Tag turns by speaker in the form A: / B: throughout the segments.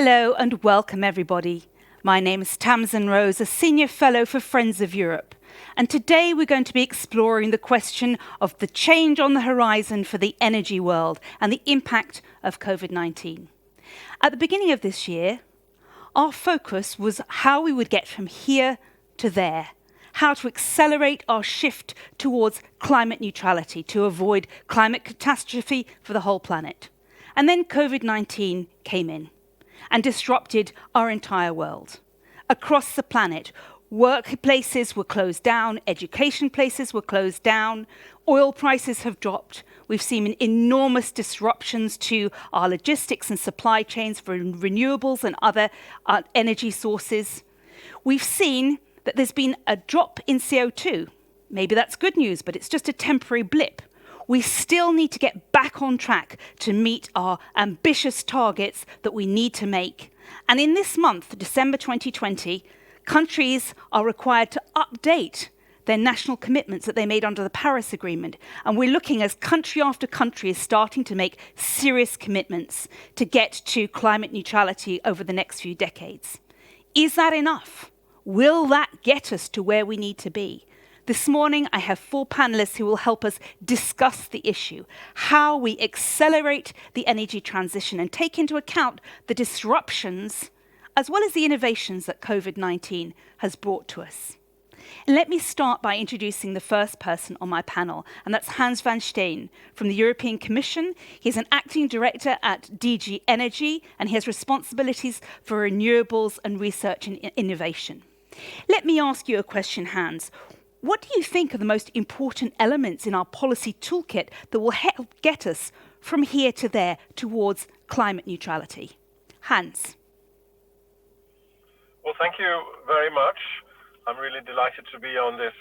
A: Hello and welcome everybody. My name is Tamsin Rose, a Senior Fellow for Friends of Europe. And today we're going to be exploring the question of the change on the horizon for the energy world and the impact of COVID-19. At the beginning of this year, our focus was how we would get from here to there, how to accelerate our shift towards climate neutrality to avoid climate catastrophe for the whole planet. And then COVID-19 came in and disrupted our entire world. Across the planet, workplaces were closed down, education places were closed down, oil prices have dropped. We've seen enormous disruptions to our logistics and supply chains for renewables and other energy sources. We've seen that there's been a drop in CO2. Maybe that's good news, but it's just a temporary blip. We still need to get back on track to meet our ambitious targets that we need to make. And in this month, December 2020, countries are required to update their national commitments that they made under the Paris Agreement. And we're looking as country after country is starting to make serious commitments to get to climate neutrality over the next few decades. Is that enough? Will that get us to where we need to be? This morning, I have 4 panelists who will help us discuss the issue, how we accelerate the energy transition and take into account the disruptions as well as the innovations that COVID-19 has brought to us. And let me start by introducing the first person on my panel, and that's Hans van Steen from the European Commission. He's an acting director at DG Energy, and he has responsibilities for renewables and research and innovation. Let me ask you a question, Hans. What do you think are the most important elements in our policy toolkit that will help get us from here to there towards climate neutrality? Hans.
B: Well, thank you very much. I'm really delighted to be on this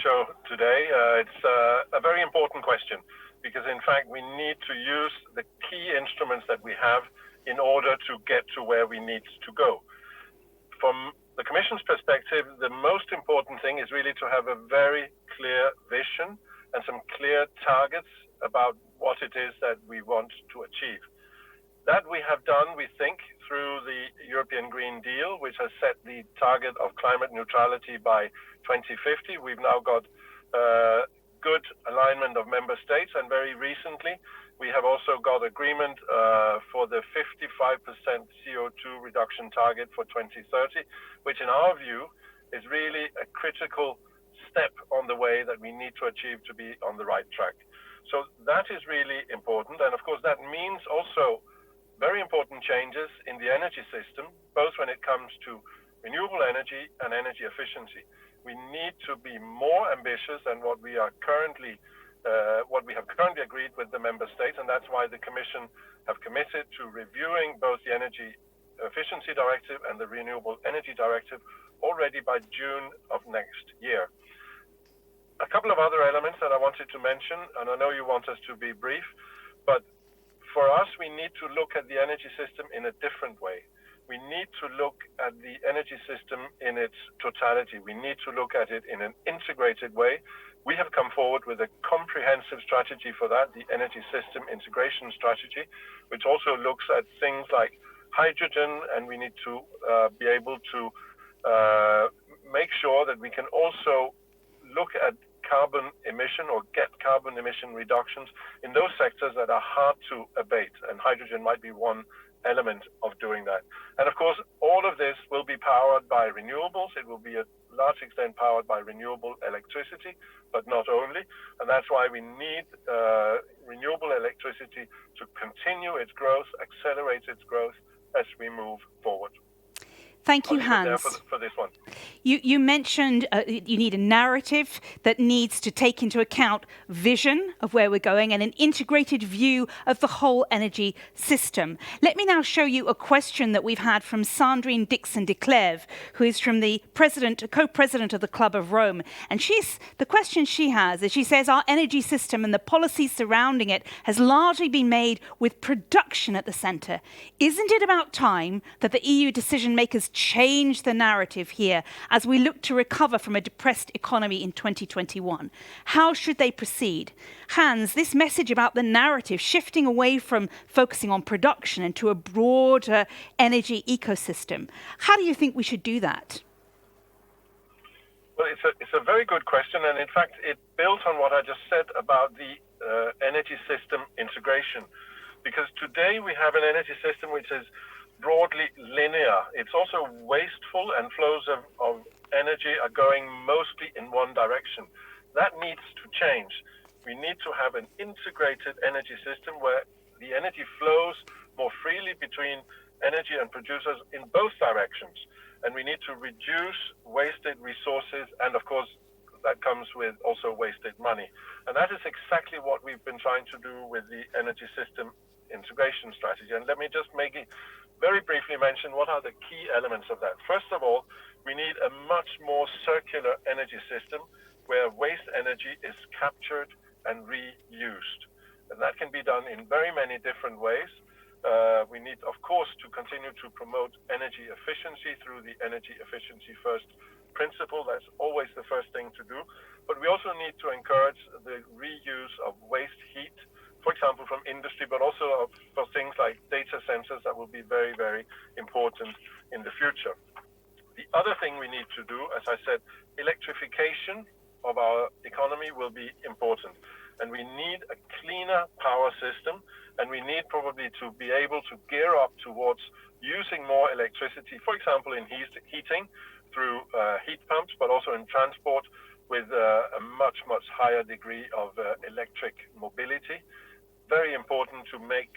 B: show today. It's a very important question because, in fact, we need to use the key instruments that we have in order to get to where we need to go. From the Commission's perspective, the most important thing is really to have a very clear vision and some clear targets about what it is that we want to achieve. That we have done, we think, through the European Green Deal, which has set the target of climate neutrality by 2050. We've now got good alignment of member states, and very recently we have also got agreement for the 55% CO2 reduction target for 2030, which in our view is really a critical step on the way that we need to achieve to be on the right track. So that is really important. And of course, that means also very important changes in the energy system, both when it comes to renewable energy and energy efficiency. We need to be more ambitious than what we have currently agreed with the member states, and that's why the Commission have committed to reviewing both the Energy Efficiency Directive and the Renewable Energy Directive already by June of next year. A couple of other elements that I wanted to mention, and I know you want us to be brief, but for us, we need to look at the energy system in a different way. We need to look at the energy system in its totality. We need to look at it in an integrated way. We have come forward with a comprehensive strategy for that, the Energy System Integration Strategy, which also looks at things like hydrogen, and we need to be able to make sure that we can also look at carbon emission or get carbon emission reductions in those sectors that are hard to abate, and hydrogen might be one element of doing that. And of course, all of this will be powered by renewables. It will be a large extent powered by renewable electricity, but not only. And that's why we need renewable electricity to continue its growth, accelerate its growth as we move forward.
A: Thank you, Hans.
B: For this one.
A: You mentioned you need a narrative that needs to take into account vision of where we're going and an integrated view of the whole energy system. Let me now show you a question that we've had from Sandrine Dixon de Clèves, who is from the co-president of the Club of Rome. And the question she has is, she says, our energy system and the policy surrounding it has largely been made with production at the centre. Isn't it about time that the EU decision makers change the narrative here as we look to recover from a depressed economy in 2021? How should they proceed? Hans, this message about the narrative shifting away from focusing on production and to a broader energy ecosystem, how do you think we should do that?
B: Well, it's a very good question, and in fact, it builds on what I just said about the energy system integration. Because today we have an energy system which is broadly linear. It's also wasteful, and flows of energy are going mostly in one direction. That needs to change. We need to have an integrated energy system where the energy flows more freely between energy and producers in both directions. And we need to reduce wasted resources, and of course, that comes with also wasted money. And that is exactly what we've been trying to do with the energy system integration strategy. And let me just very briefly mention what are the key elements of that. First of all, we need a much more circular energy system where waste energy is captured and reused. And that can be done in very many different ways. We need, of course, to continue to promote energy efficiency through the energy efficiency first principle. That's always the first thing to do. But we also need to encourage the reuse of waste heat, for example, from industry, but also for things like data centers that will be very, very important in the future. The other thing we need to do, as I said, electrification of our economy will be important. And we need a cleaner power system, and we need probably to be able to gear up towards using more electricity, for example, in heating through heat pumps, but also in transport with a much, much higher degree of electric mobility. Very important to make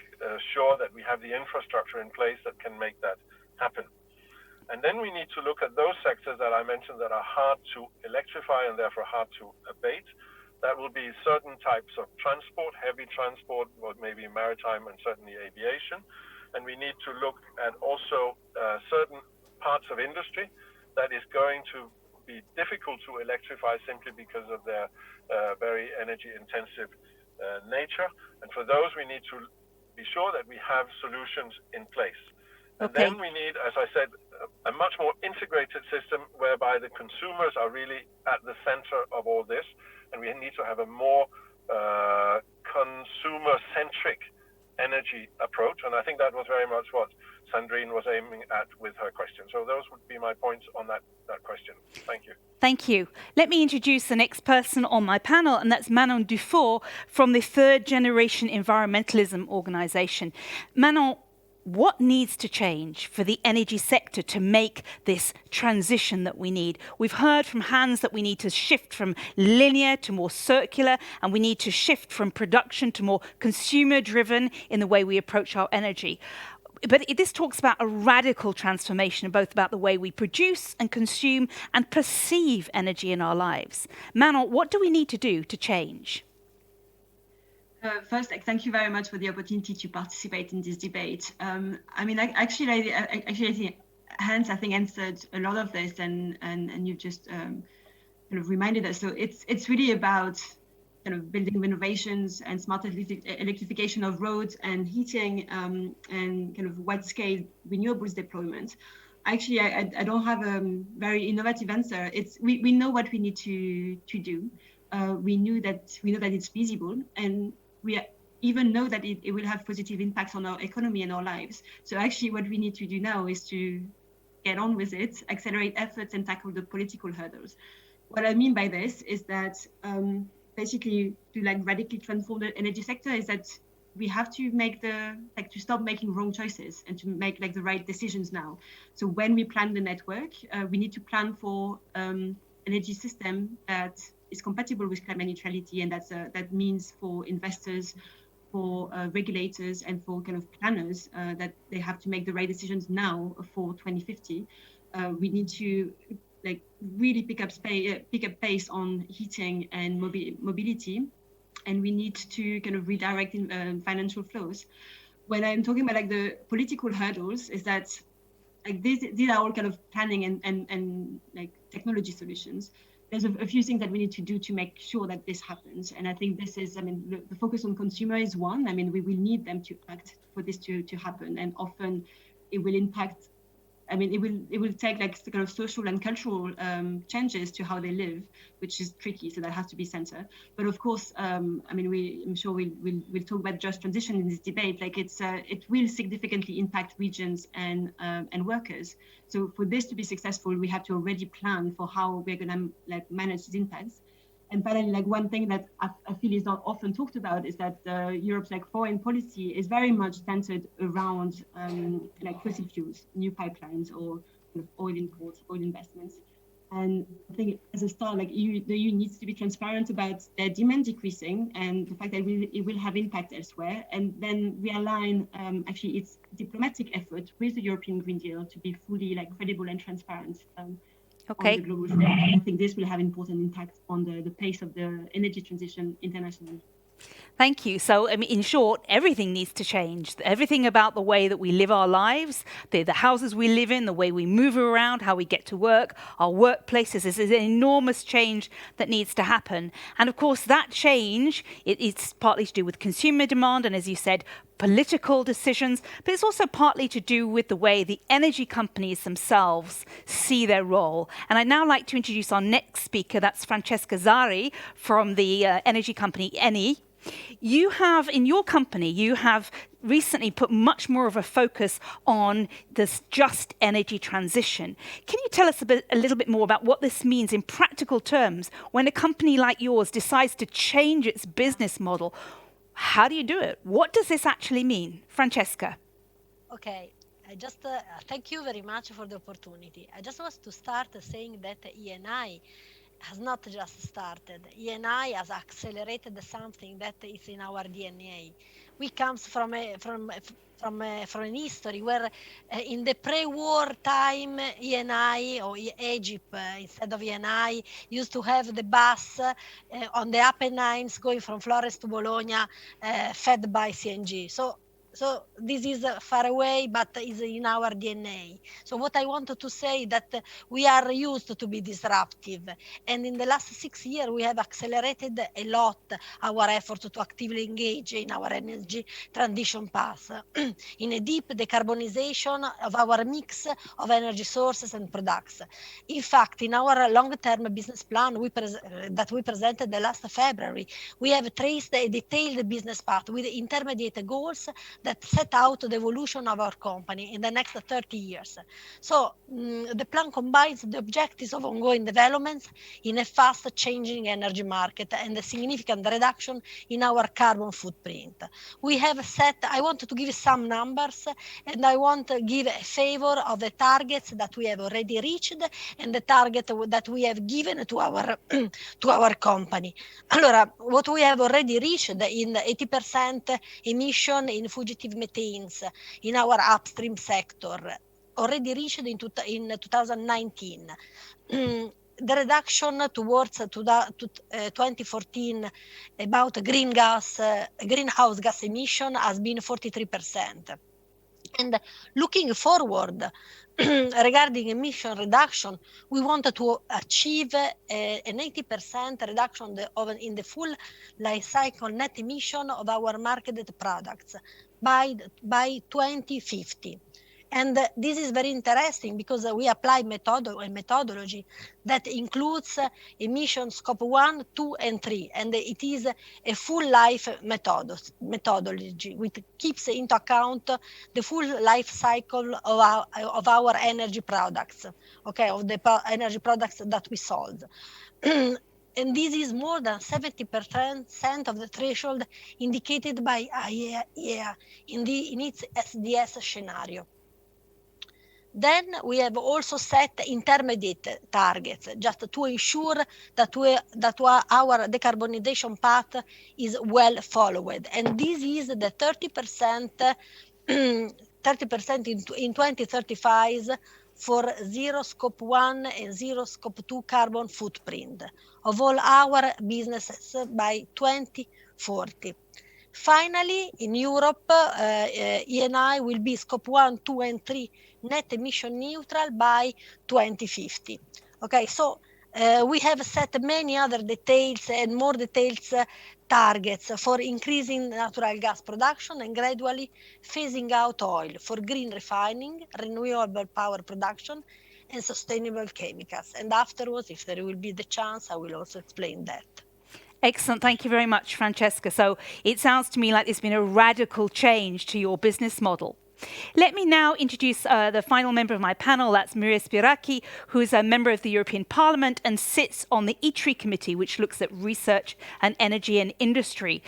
B: sure that we have the infrastructure in place that can make that happen. And then we need to look at those sectors that I mentioned that are hard to electrify and therefore hard to abate. That will be certain types of transport, heavy transport, or maybe maritime and certainly aviation. And we need to look at also certain parts of industry that is going to be difficult to electrify simply because of their very energy intensive nature. And for those, we need to be sure that we have solutions in place. And then we need, as I said, a much more integrated system whereby the consumers are really at the center of all this. And we need to have a more consumer-centric energy approach. And I think that was very much what Sandrine was aiming at with her question. So those would be my points on that question. Thank you.
A: Thank you. Let me introduce the next person on my panel, and that's Manon Dufour from the Third Generation Environmentalism Organization. Manon, what needs to change for the energy sector to make this transition that we need? We've heard from Hans that we need to shift from linear to more circular, and we need to shift from production to more consumer-driven in the way we approach our energy. But this talks about a radical transformation, both about the way we produce and consume and perceive energy in our lives. Manon, what do we need to do to change?
C: First, thank you very much for the opportunity to participate in this debate. I think Hans, answered a lot of this, and you just kind of reminded us. So it's really about kind of building renovations and smart electrification of roads and heating, and kind of wide-scale renewables deployment. Actually, I don't have a very innovative answer. We know what we need to do. We know that it's feasible, and we even know that it will have positive impacts on our economy and our lives. So actually what we need to do now is to get on with it, accelerate efforts, and tackle the political hurdles. What I mean by this is that basically to radically transform the energy sector is that we have to to stop making wrong choices and to make the right decisions now. So when we plan the network, we need to plan for energy system that is compatible with climate neutrality, and that means for investors, for regulators, and for kind of planners that they have to make the right decisions now for 2050. We need to really pick up pace on heating and mobility, and we need to kind of redirect financial flows. When I'm talking about the political hurdles, is that these are all kind of planning and technology solutions. There's a few things that we need to do to make sure that this happens. And I think this is, the focus on consumer is one. We will need them to act for this to happen. And often it will impact I mean, it will take like kind of social and cultural changes to how they live, which is tricky. So that has to be centered. But of course, I mean, I'm sure we'll talk about just transition in this debate. Like it will significantly impact regions and workers. So for this to be successful, we have to already plan for how we're going to like manage these impacts. And finally, like one thing that I feel is not often talked about is that Europe's like foreign policy is very much centered around like fossil fuels, new pipelines, or kind of oil imports, oil investments. And I think as a start, like the EU needs to be transparent about their demand decreasing and the fact that it will have impact elsewhere, and then realign actually its diplomatic effort with the European Green Deal to be fully like credible and transparent. On the global stage. I think this will have important impact on the pace of the energy transition internationally.
A: Thank you. So, I mean, in short, everything needs to change. Everything about the way that we live our lives, the houses we live in, the way we move around, how we get to work, our workplaces. This is an enormous change that needs to happen. And of course, that change, it's partly to do with consumer demand and, as you said, political decisions, but it's also partly to do with the way the energy companies themselves see their role. And I'd now like to introduce our next speaker. That's Francesca Zari from the energy company Eni. You have, in your company, you have recently put much more of a focus on this just energy transition. Can you tell us a little bit more about what this means in practical terms when a company like yours decides to change its business model? How do you do it? What does this actually mean? Francesca.
D: Okay, I just thank you very much for the opportunity. I just want to start saying that Eni has not just started. Eni has accelerated something that is in our DNA. We come from an history where in the pre-war time, Eni or Egypt, instead of Eni, used to have the bus on the Apennines going from Florence to Bologna, fed by CNG. So this is far away, but is in our DNA. So what I wanted to say that we are used to be disruptive. And in the last 6 years, we have accelerated a lot our effort to actively engage in our energy transition path, in a deep decarbonization of our mix of energy sources and products. In fact, in our long-term business plan that we presented the last February, we have traced a detailed business path with intermediate goals that set out the evolution of our company in the next 30 years. So the plan combines the objectives of ongoing developments in a fast changing energy market and a significant reduction in our carbon footprint. We have set, I want to give some numbers, and I want to give a favor of the targets that we have already reached and the target that we have given to our company. Allora, what we have already reached in 80% emission in fugitive methanes in our upstream sector, already reached in 2019. The reduction towards 2014 about greenhouse gas emission has been 43%. And looking forward, regarding emission reduction, we wanted to achieve an 80% reduction in the full life cycle net emission of our marketed products by 2050. And this is very interesting because we apply a methodology that includes emission scope 1, 2, and 3. And it is a full life methodology, which keeps into account the full life cycle of our energy products, okay, of the energy products that we sold. And this is more than 70% of the threshold indicated by IEA in its SDS scenario. Then we have also set intermediate targets just to ensure that our decarbonization path is well followed. And this is the 30% in 2035 for zero scope 1 and zero scope 2 carbon footprint of all our businesses by 2040. Finally, in Europe, Eni will be scope 1, 2, and 3 net emission neutral by 2050. Okay, so We have set many other details and more details targets for increasing natural gas production and gradually phasing out oil for green refining, renewable power production, and sustainable chemicals. And afterwards, if there will be the chance, I will also explain that.
A: Excellent. Thank you very much, Francesca. So it sounds to me like there's been a radical change to your business model. Let me now introduce the final member of my panel. That's Maria Spiraki, who is a member of the European Parliament and sits on the ITRI committee, which looks at research and energy and industry.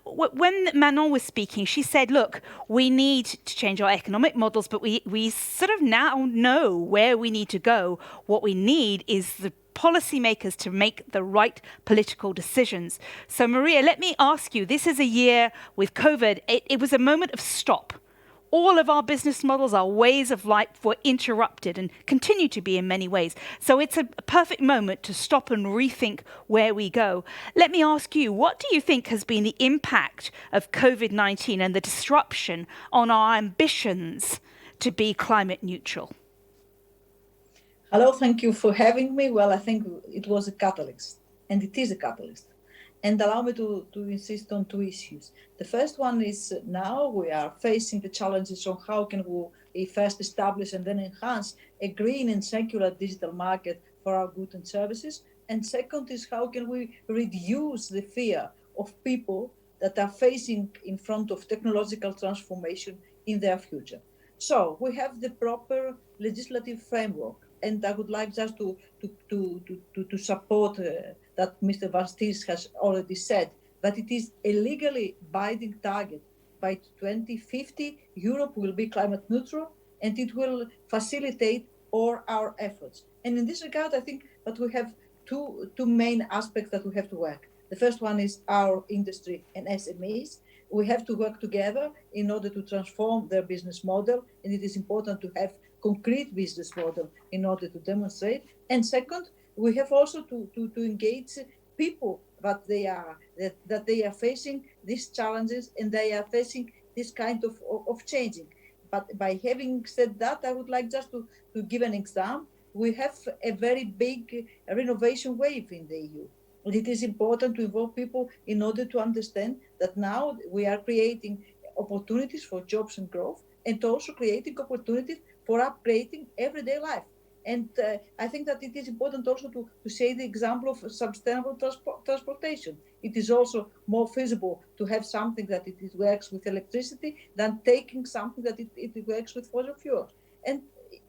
A: When Manon was speaking, she said, look, we need to change our economic models, but we sort of now know where we need to go. What we need is the policymakers to make the right political decisions. So, Maria, let me ask you, this is a year with COVID. It was a moment of stop. All of our business models, our ways of life were interrupted and continue to be in many ways. So it's a perfect moment to stop and rethink where we go. Let me ask you, what do you think has been the impact of COVID-19 and the disruption on our ambitions to be climate neutral?
E: Hello, thank you for having me. Well, I think it was a catalyst, and it is a catalyst. And allow me to insist on two issues. The first one is now we are facing the challenges on how can we first establish and then enhance a green and secular digital market for our goods and services. And second is how can we reduce the fear of people that are facing in front of technological transformation in their future. So we have the proper legislative framework. And I would like just to support that Mr. Vastis has already said, that it is a legally binding target. By 2050, Europe will be climate neutral, and it will facilitate all our efforts. And in this regard, I think that we have two main aspects that we have to work. The first one is our industry and SMEs. We have to work together in order to transform their business model, and it is important to have concrete business model in order to demonstrate. And second, we have also to engage people that they are facing these challenges and they are facing this kind of changing. But by having said that, I would like just to give an example. We have a very big renovation wave in the EU. And it is important to involve people in order to understand that now we are creating opportunities for jobs and growth, and also creating opportunities for upgrading everyday life. And I think that it is important also to say the example of sustainable transportation. It is also more feasible to have something that it works with electricity than taking something that it works with fossil fuel. And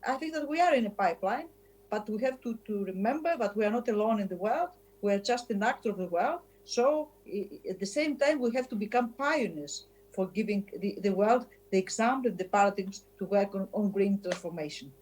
E: I think that we are in a pipeline, but we have to remember that we are not alone in the world. We are just an actor of the world. So at the same time, we have to become pioneers for giving the world the example, the paradigms to work on green transformation.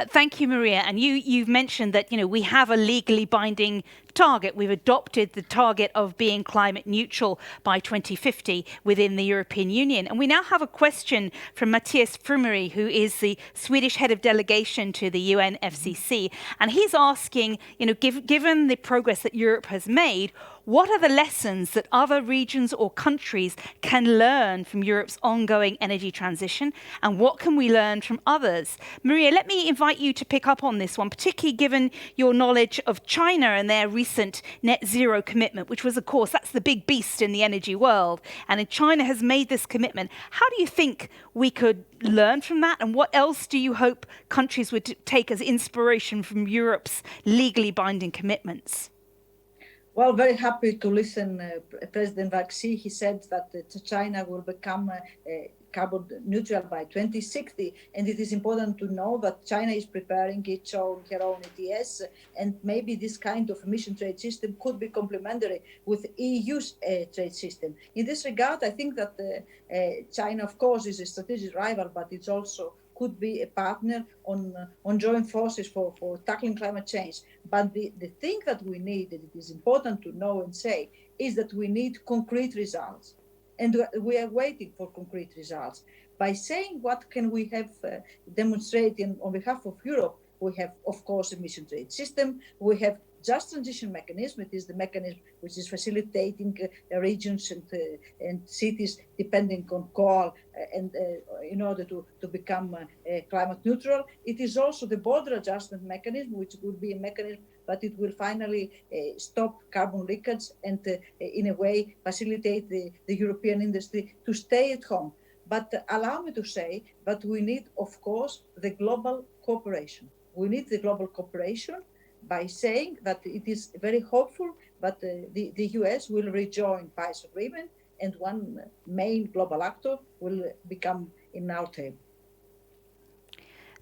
A: Thank you, Maria. And you've mentioned that, we have a legally binding target. We've adopted the target of being climate neutral by 2050 within the European Union. And we now have a question from Matthias Frumery, who is the Swedish head of delegation to the UNFCCC. And he's asking, given the progress that Europe has made, what are the lessons that other regions or countries can learn from Europe's ongoing energy transition? And what can we learn from others? Maria, let me invite you to pick up on this one, particularly given your knowledge of China and their recent net zero commitment, which was, of course, that's the big beast in the energy world. And China has made this commitment. How do you think we could learn from that? And what else do you hope countries would take as inspiration from Europe's legally binding commitments?
E: Well, very happy to listen. President Vaxi, he said that China will become carbon neutral by 2060. And it is important to know that China is preparing her own ETS, and maybe this kind of emission trade system could be complementary with EU's trade system. In this regard, I think that China, of course, is a strategic rival, but it's also could be a partner on joint forces for tackling climate change. But the thing that we need, that it is important to know and say, is that we need concrete results. And we are waiting for concrete results. By saying what can we have demonstrated on behalf of Europe, we have, of course, emission trade system, we have just transition mechanism, it is the mechanism which is facilitating regions and cities depending on coal and in order to become climate neutral. It is also the border adjustment mechanism, which would be a mechanism, but it will finally stop carbon leakage and in a way facilitate the European industry to stay at home. But allow me to say that we need, of course, the global cooperation. We need the global cooperation by saying that it is very hopeful that the US will rejoin Paris Agreement and one main global actor will become in our table.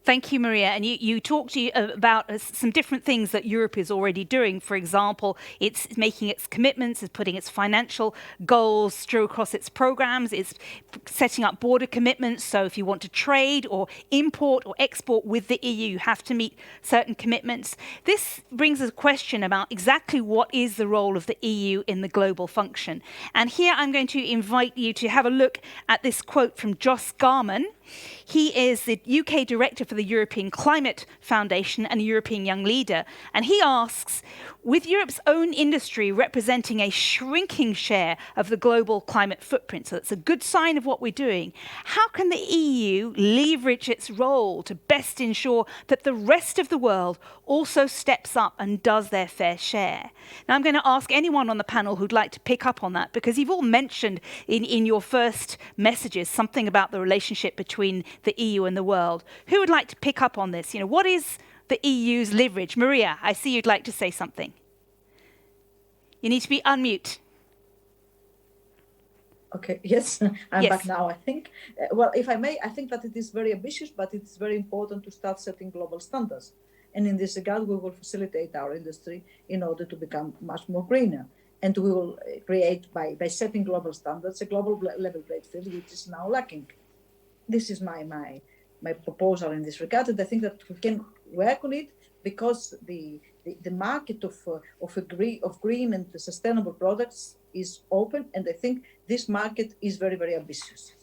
A: Thank you, Maria. And you talked about some different things that Europe is already doing. For example, it's making its commitments, it's putting its financial goals through across its programs, it's setting up border commitments. So if you want to trade or import or export with the EU, you have to meet certain commitments. This brings us a question about exactly what is the role of the EU in the global function. And here I'm going to invite you to have a look at this quote from Jos Garman. He is the UK director for the European Climate Foundation and a European Young Leader. And he asks, with Europe's own industry representing a shrinking share of the global climate footprint, so that's a good sign of what we're doing, how can the EU leverage its role to best ensure that the rest of the world also steps up and does their fair share? Now, I'm going to ask anyone on the panel who'd like to pick up on that, because you've all mentioned in your first messages something about the relationship between the EU and the world. Who would like to pick up on this? What is the EU's leverage? Maria, I see you'd like to say something. You need to be unmute.
E: Okay, yes, I'm back now, I think. Well, if I may, I think that it is very ambitious, but it's very important to start setting global standards. And in this regard, we will facilitate our industry in order to become much more greener. And we will create, by setting global standards, a global level playing field, which is now lacking. This is my proposal in this regard, and I think that we can work on it because the market of green and sustainable products is open, and I think this market is very, very ambitious.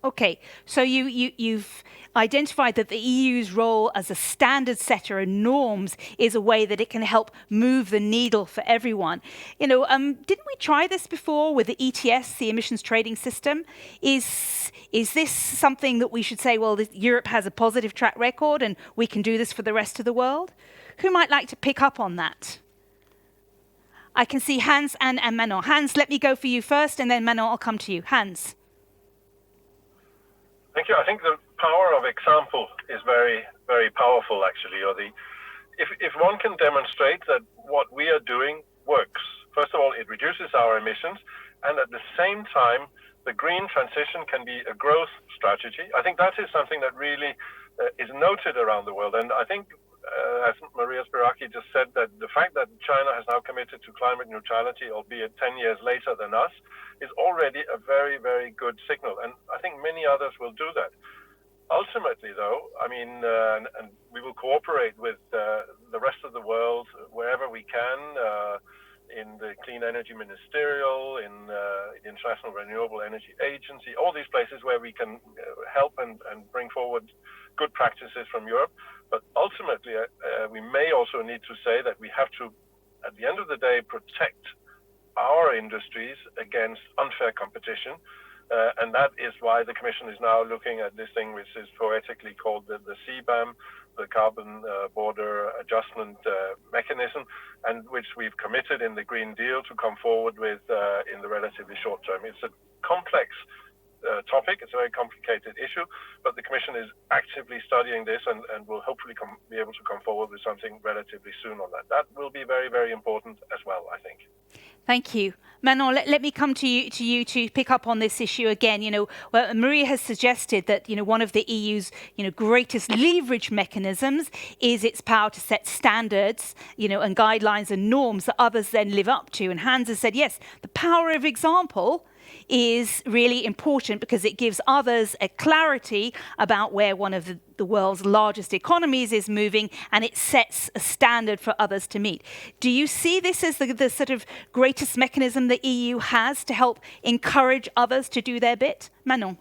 A: Okay, so you've identified that the EU's role as a standard setter and norms is a way that it can help move the needle for everyone. Didn't we try this before with the ETS, the emissions trading system? Is this something that we should say, well, Europe has a positive track record and we can do this for the rest of the world? Who might like to pick up on that? I can see Hans and Manon. Hans, let me go for you first, and then Manon, I'll come to you. Hans.
B: Thank you. I think the power of example is very, very powerful, actually. If one can demonstrate that what we are doing works, first of all, it reduces our emissions, and at the same time, the green transition can be a growth strategy. I think that is something that really is noted around the world. And I think, as Maria Spiraki just said, that the fact that China has now committed to climate neutrality, albeit 10 years later than us, is already a very, very good signal. And I think many others will do that. Ultimately, though, and we will cooperate with the rest of the world wherever we can, in the Clean Energy Ministerial, in the International Renewable Energy Agency, all these places where we can help and bring forward good practices from Europe. But ultimately, we may also need to say that we have to, at the end of the day, protect our industries against unfair competition. And that is why the Commission is now looking at this thing which is poetically called the CBAM, the Carbon Border Adjustment Mechanism, and which we've committed in the Green Deal to come forward with in the relatively short term. It's a complex topic. It's a very complicated issue, but the Commission is actively studying this and will hopefully be able to come forward with something relatively soon on that. That will be very, very important as well, I think.
A: Thank you. Manon, let me come to you to pick up on this issue again. Maria has suggested that, one of the EU's, greatest leverage mechanisms is its power to set standards, and guidelines and norms that others then live up to. And Hans has said, yes, the power of example is really important because it gives others a clarity about where one of the world's largest economies is moving, and it sets a standard for others to meet. Do you see this as the sort of greatest mechanism the EU has to help encourage others to do their bit? Manon?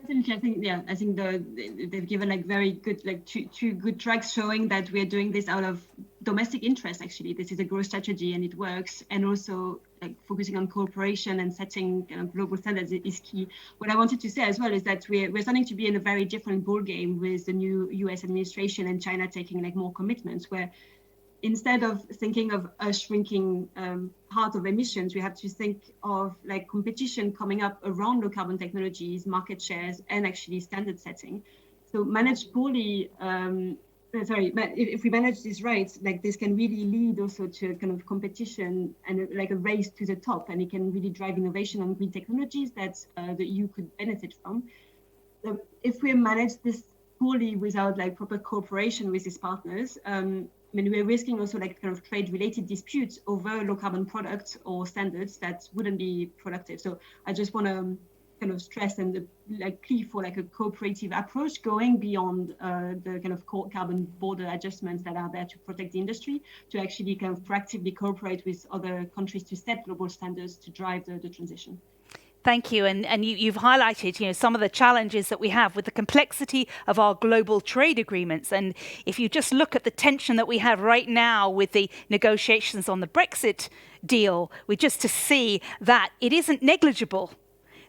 C: Definitely, I think they've given very good, two good tracks showing that we are doing this out of domestic interest, actually. This is a growth strategy and it works. And also like focusing on cooperation and setting global standards is key. What I wanted to say as well is that we're starting to be in a very different ballgame with the new US administration and China taking like more commitments, where instead of thinking of a shrinking part of emissions, we have to think of like competition coming up around low carbon technologies, market shares, and actually standard setting. So managed poorly, if we manage this right, like this can really lead also to kind of competition and like a race to the top, and it can really drive innovation on green technologies that the EU could benefit from. If we manage this poorly without like proper cooperation with these partners, I mean, we're risking also like kind of trade-related disputes over low carbon products or standards that wouldn't be productive. So I just want to kind of stress and like plea for like a cooperative approach going beyond the kind of carbon border adjustments that are there to protect the industry, to actually kind of proactively cooperate with other countries to set global standards to drive the transition.
A: Thank you. And you've highlighted, some of the challenges that we have with the complexity of our global trade agreements. And if you just look at the tension that we have right now with the negotiations on the Brexit deal, just to see that it isn't negligible,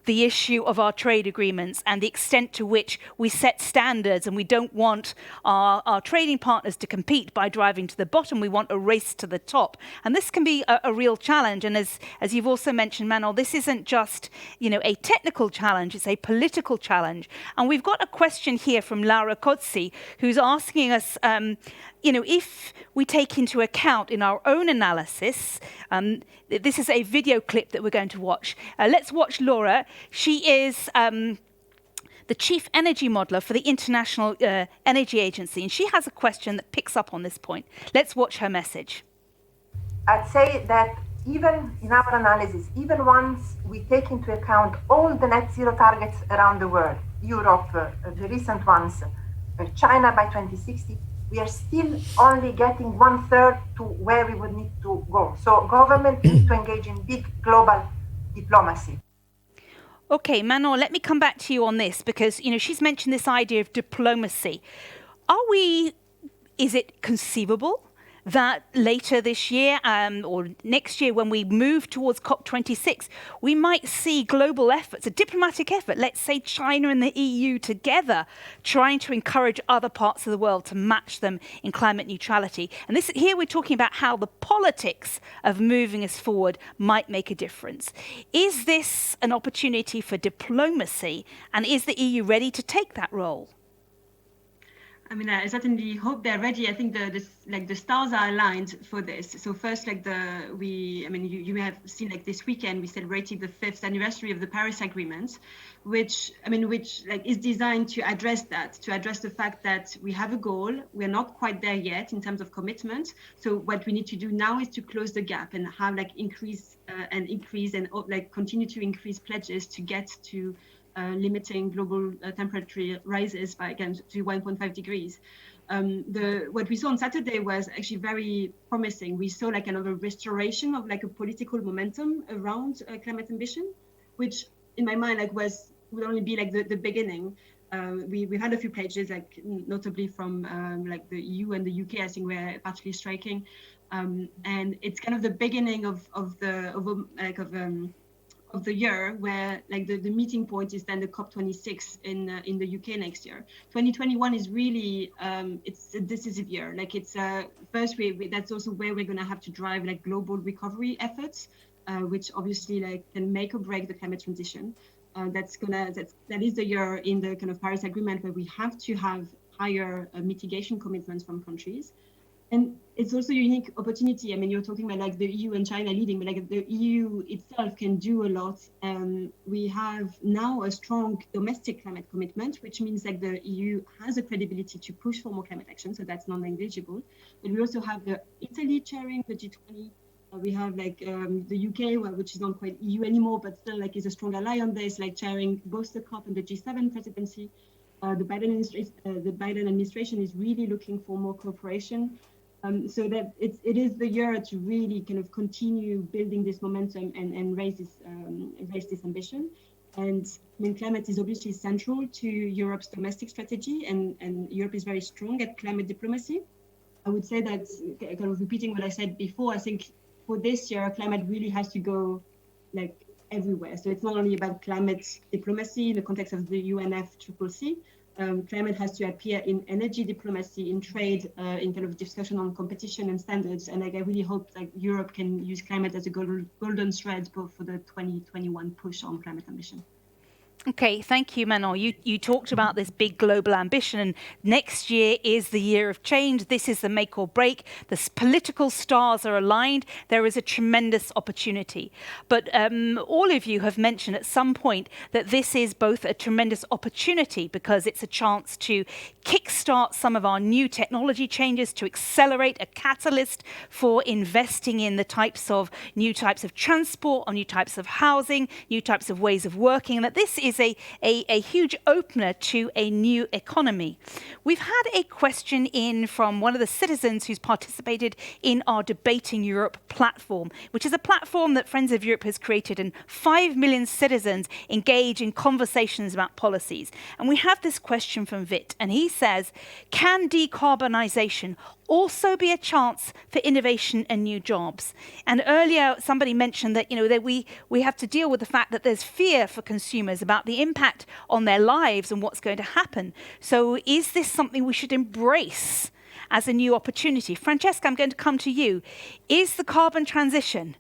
A: the issue of our trade agreements and the extent to which we set standards, and we don't want our trading partners to compete by driving to the bottom. We want a race to the top. And this can be a real challenge. And as you've also mentioned, Manuel, this isn't just a technical challenge, it's a political challenge. And we've got a question here from Laura Cozzi, who's asking us, if we take into account in our own analysis, this is a video clip that we're going to watch. Let's watch Laura. She is the Chief Energy Modeler for the International Energy Agency, and she has a question that picks up on this point. Let's watch her message.
F: I'd say that even in our analysis, even once we take into account all the net zero targets around the world, Europe, the recent ones, China by 2060, we are still only getting 1/3 to where we would need to go. So government needs to engage in big global diplomacy.
A: Okay, Manon, let me come back to you on this, because she's mentioned this idea of diplomacy. Is it conceivable that later this year or next year, when we move towards COP26, we might see global efforts, a diplomatic effort, let's say China and the EU together, trying to encourage other parts of the world to match them in climate neutrality? And here we're talking about how the politics of moving us forward might make a difference. Is this an opportunity for diplomacy, and is the EU ready to take that role?
C: I mean, I certainly hope they're ready. I think the stars are aligned for this. So first, you may have seen this weekend we celebrated the 5th anniversary of the Paris Agreement, which is designed to address the fact that we have a goal. We're not quite there yet in terms of commitment. So what we need to do now is to close the gap and have increase and continue to increase pledges to get to limiting global temperature rises by, again, to 1.5 degrees. What we saw on Saturday was actually very promising. We saw another restoration of a political momentum around climate ambition, which in my mind would only be the beginning. We had a few pledges, notably from the EU and the UK, I think were particularly striking, and it's kind of the beginning of the year, where the meeting point is then the COP26 in the UK next year. 2021 is really it's a decisive year. First that's also where we're going to have to drive global recovery efforts, which obviously can make or break the climate transition. That is the year in the kind of Paris Agreement where we have to have higher mitigation commitments from countries. And it's also a unique opportunity. I mean, you're talking about the EU and China leading, but the EU itself can do a lot. We have now a strong domestic climate commitment, which means the EU has a credibility to push for more climate action. So that's non-negligible. But we also have Italy chairing the G20. We have the UK, which is not quite EU anymore, but still is a strong ally on this, chairing both the COP and the G7 presidency. The Biden administration is really looking for more cooperation. So that it is the year to really kind of continue building this momentum and raise this ambition. And I mean, climate is obviously central to Europe's domestic strategy, and Europe is very strong at climate diplomacy. I would say that, kind of repeating what I said before, I think for this year, climate really has to go like everywhere. So it's not only about climate diplomacy in the context of the UNFCCC. Climate has to appear in energy diplomacy, in trade, in kind of discussion on competition and standards. And like, I really hope like Europe can use climate as a golden thread for the 2021 push on climate ambition.
A: Okay, thank you, Manon. You talked about this big global ambition, and next year is the year of change. This is the make or break. The political stars are aligned. There is a tremendous opportunity. But all of you have mentioned at some point that this is both a tremendous opportunity because it's a chance to kickstart some of our new technology changes, to accelerate a catalyst for investing in the new types of transport, or new types of housing, new types of ways of working, and that this is a huge opener to a new economy. We've had a question in from one of the citizens who's participated in our Debating Europe platform, which is a platform that Friends of Europe has created, and 5 million citizens engage in conversations about policies. And we have this question from Vit, and he says, can decarbonisation also be a chance for innovation and new jobs? And earlier somebody mentioned that, that we have to deal with the fact that there's fear for consumers about the impact on their lives and what's going to happen. So is this something we should embrace as a new opportunity? Francesca, I'm going to come to you. Is the carbon transition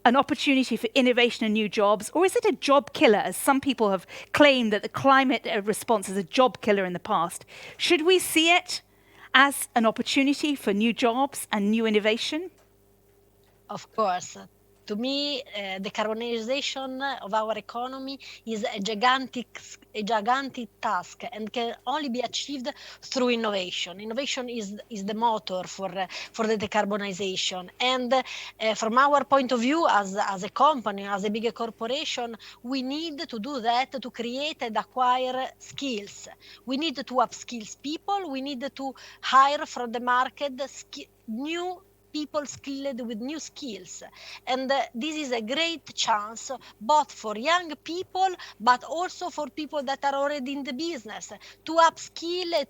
A: an opportunity for innovation and new jobs, or is it a job killer, as some people have claimed that the climate response is a job killer in the past? Should we see it as an opportunity for new jobs and new innovation?
D: Of course. To me, the decarbonization of our economy is a gigantic task and can only be achieved through innovation. Innovation is the motor for the decarbonization. And from our point of view, as a company, as a bigger corporation, we need to do that to create and acquire skills. We need to upskill people. We need to hire from the market new people skilled with new skills. And this is a great chance both for young people, but also for people that are already in the business to upskill,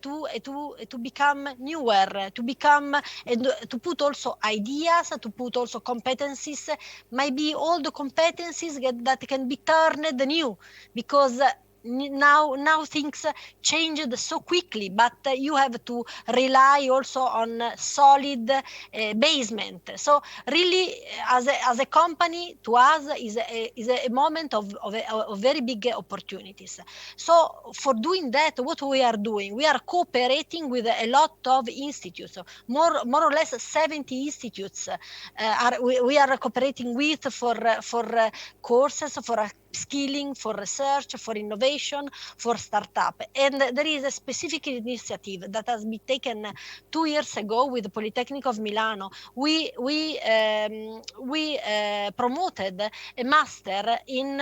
D: to become newer, to become, and to put also ideas, to put also competencies, maybe all the competencies that can be turned new, because now things changed so quickly, but you have to rely also on solid basement. So really, as a company, to us is a moment of very big opportunities. So for doing that, what we are doing, we are cooperating with a lot of institutes, more or less 70 institutes. We are cooperating with for courses, for skilling, for research, for innovation, for startup. And there is a specific initiative that has been taken 2 years ago with the Polytechnic of Milano. We promoted a master in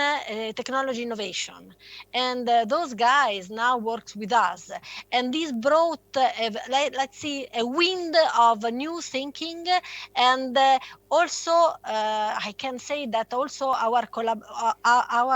D: technology innovation, and those guys now work with us. And this brought, let's see, a wind of new thinking, and also I can say that also our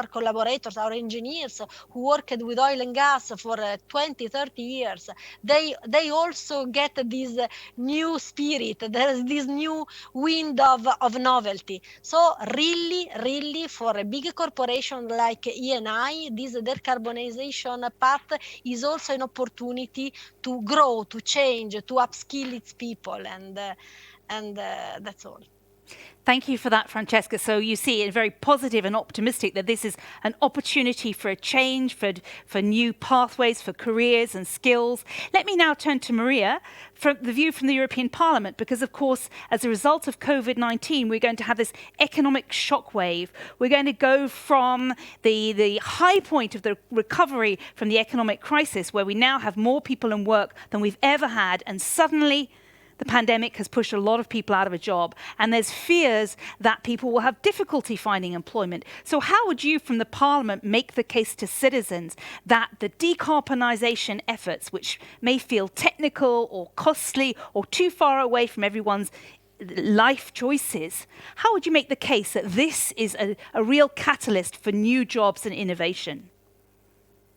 D: collaborators, our engineers who worked with oil and gas for 20-30 years, they also get this new spirit. There is this new wind of novelty. So really for a big corporation like Eni, this decarbonization path is also an opportunity to grow, to change, to upskill its people, and that's all.
A: Thank you for that, Francesca. So you see it very positive and optimistic that this is an opportunity for a change, for new pathways, for careers and skills. Let me now turn to Maria, from the view from the European Parliament, because of course, as a result of COVID-19, we're going to have this economic shockwave. We're going to go from the high point of the recovery from the economic crisis, where we now have more people in work than we've ever had, and suddenly the pandemic has pushed a lot of people out of a job, and there's fears that people will have difficulty finding employment. So how would you from the Parliament make the case to citizens that the decarbonisation efforts, which may feel technical or costly or too far away from everyone's life choices, how would you make the case that this is a real catalyst for new jobs and innovation?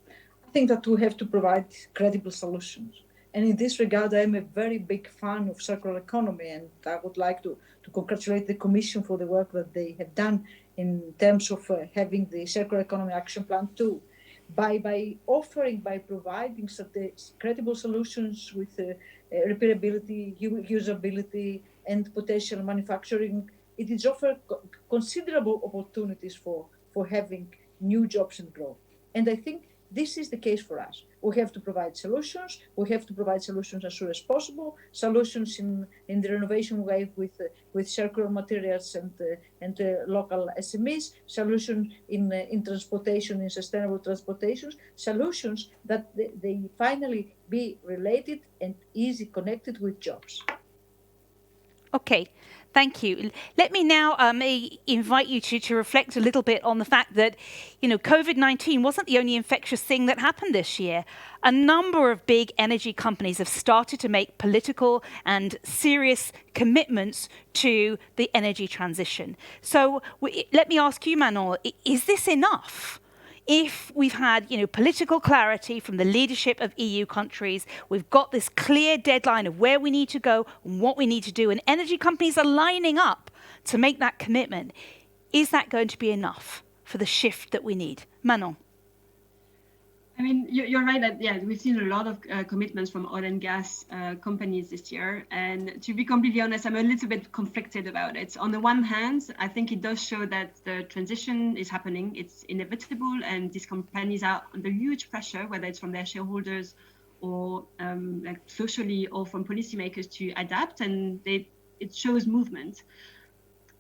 E: I think that we have to provide credible solutions. And in this regard, I'm a very big fan of circular economy, and I would like to congratulate the Commission for the work that they have done in terms of having the circular economy action plan too. By providing credible solutions with repairability, usability, and potential manufacturing, it is offer considerable opportunities for having new jobs and growth. And I think this is the case for us. We have to provide solutions. We have to provide solutions as soon as possible. Solutions in the renovation wave with circular materials and local SMEs. Solutions in transportation, in sustainable transportations. Solutions that they finally be related and easy connected with jobs.
A: Okay, thank you. Let me now invite you to reflect a little bit on the fact that, COVID-19 wasn't the only infectious thing that happened this year. A number of big energy companies have started to make political and serious commitments to the energy transition. So let me ask you, Manon, is this enough? If we've had, political clarity from the leadership of EU countries, we've got this clear deadline of where we need to go and what we need to do, and energy companies are lining up to make that commitment, is that going to be enough for the shift that we need? Manon?
C: I mean, you're right that, we've seen a lot of commitments from oil and gas companies this year. And to be completely honest, I'm a little bit conflicted about it. On the one hand, I think it does show that the transition is happening. It's inevitable. And these companies are under huge pressure, whether it's from their shareholders or socially or from policymakers to adapt. And it shows movement.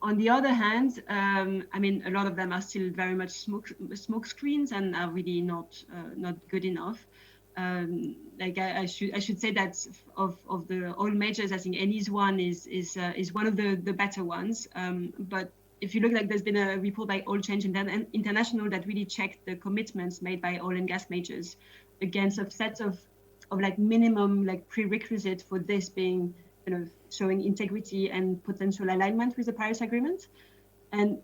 C: On the other hand, a lot of them are still very much smoke screens and are really not good enough. I should say that of the oil majors, I think Eni's one is one of the better ones. But if you look, there's been a report by Oil Change International that really checked the commitments made by oil and gas majors against a set of minimum prerequisite for this being showing integrity and potential alignment with the Paris Agreement. And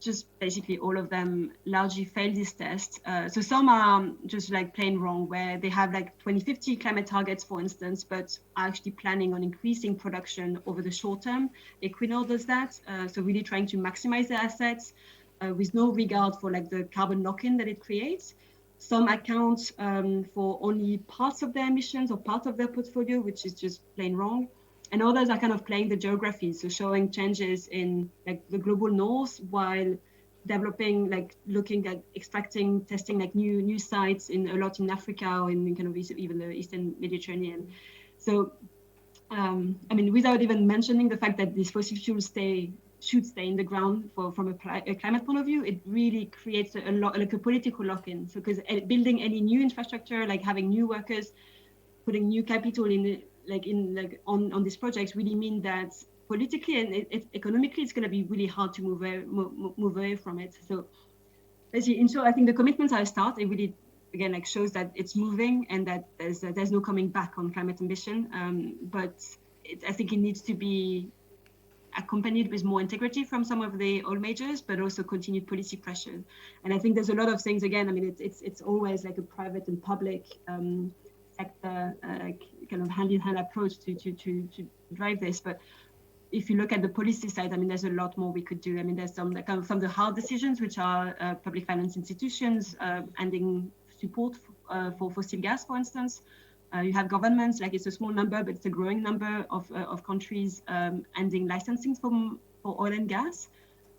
C: just basically all of them largely failed this test. So some are just plain wrong, where they have 2050 climate targets, for instance, but are actually planning on increasing production over the short term. Equinor does that. So really trying to maximize their assets with no regard for the carbon lock-in that it creates. Some account for only parts of their emissions or part of their portfolio, which is just plain wrong. And others are kind of playing the geography, so showing changes in the global north while developing, looking at extracting, testing new sites in a lot in Africa or in kind of even the Eastern Mediterranean. So, without even mentioning the fact that these fossil fuels should stay in the ground from a climate point of view, it really creates a political lock-in. So, because building any new infrastructure, having new workers, putting new capital in on these projects really mean that politically and economically it's going to be really hard to move away from it. So basically, in short, I think the commitments are a start. It really again shows that it's moving and that there's no coming back on climate ambition. But I think it needs to be accompanied with more integrity from some of the oil majors, but also continued policy pressure. And I think there's a lot of things. Again, it's always a private and public sector kind of hand-in-hand approach to drive this. But if you look at the policy side, there's a lot more we could do. There's some that come from the hard decisions, which are public finance institutions ending support for fossil gas, for instance. You have governments, it's a small number, but it's a growing number of countries ending licensing for oil and gas.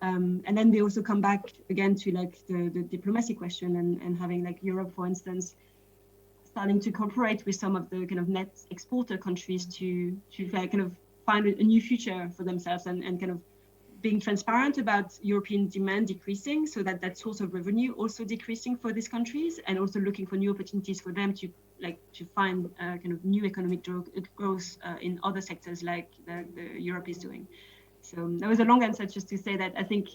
C: And then they also come back again to the diplomacy question and having Europe, for instance, starting to cooperate with some of the kind of net exporter countries to kind of find a new future for themselves and kind of being transparent about European demand decreasing, so that source of revenue also decreasing for these countries, and also looking for new opportunities for them to find kind of new economic growth in other sectors like the Europe is doing. So that was a long answer just to say that I think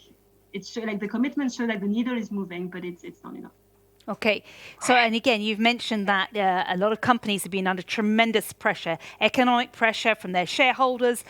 C: it's the commitments show that the needle is moving, but it's not enough.
A: Okay, so and again, you've mentioned that a lot of companies have been under tremendous pressure, economic pressure from their shareholders,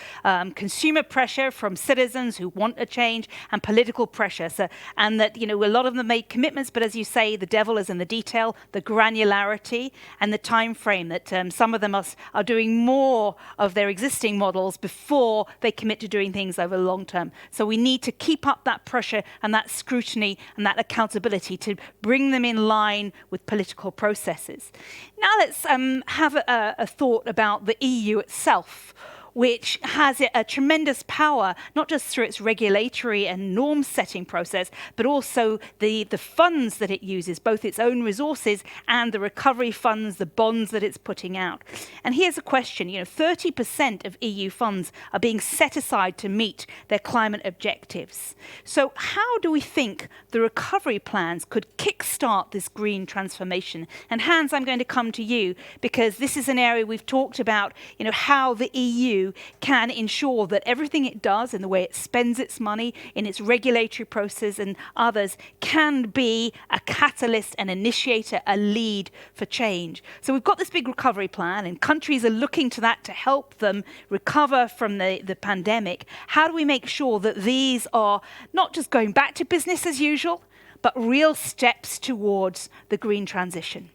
A: consumer pressure from citizens who want a change, and political pressure. So, and that a lot of them made commitments, but as you say, the devil is in the detail, the granularity, and the time frame. That some of them are doing more of their existing models before they commit to doing things over the long term. So we need to keep up that pressure and that scrutiny and that accountability to bring them in line with political processes. Now let's have a thought about the EU itself, which has a tremendous power, not just through its regulatory and norm-setting process, but also the funds that it uses, both its own resources and the recovery funds, the bonds that it's putting out. And here's a question, 30% of EU funds are being set aside to meet their climate objectives. So how do we think the recovery plans could kickstart this green transformation? And Hans, I'm going to come to you, because this is an area we've talked about, how the EU can ensure that everything it does in the way it spends its money, in its regulatory process and others, can be a catalyst, an initiator, a lead for change. So we've got this big recovery plan and countries are looking to that to help them recover from the pandemic. How do we make sure that these are not just going back to business as usual, but real steps towards the green transition?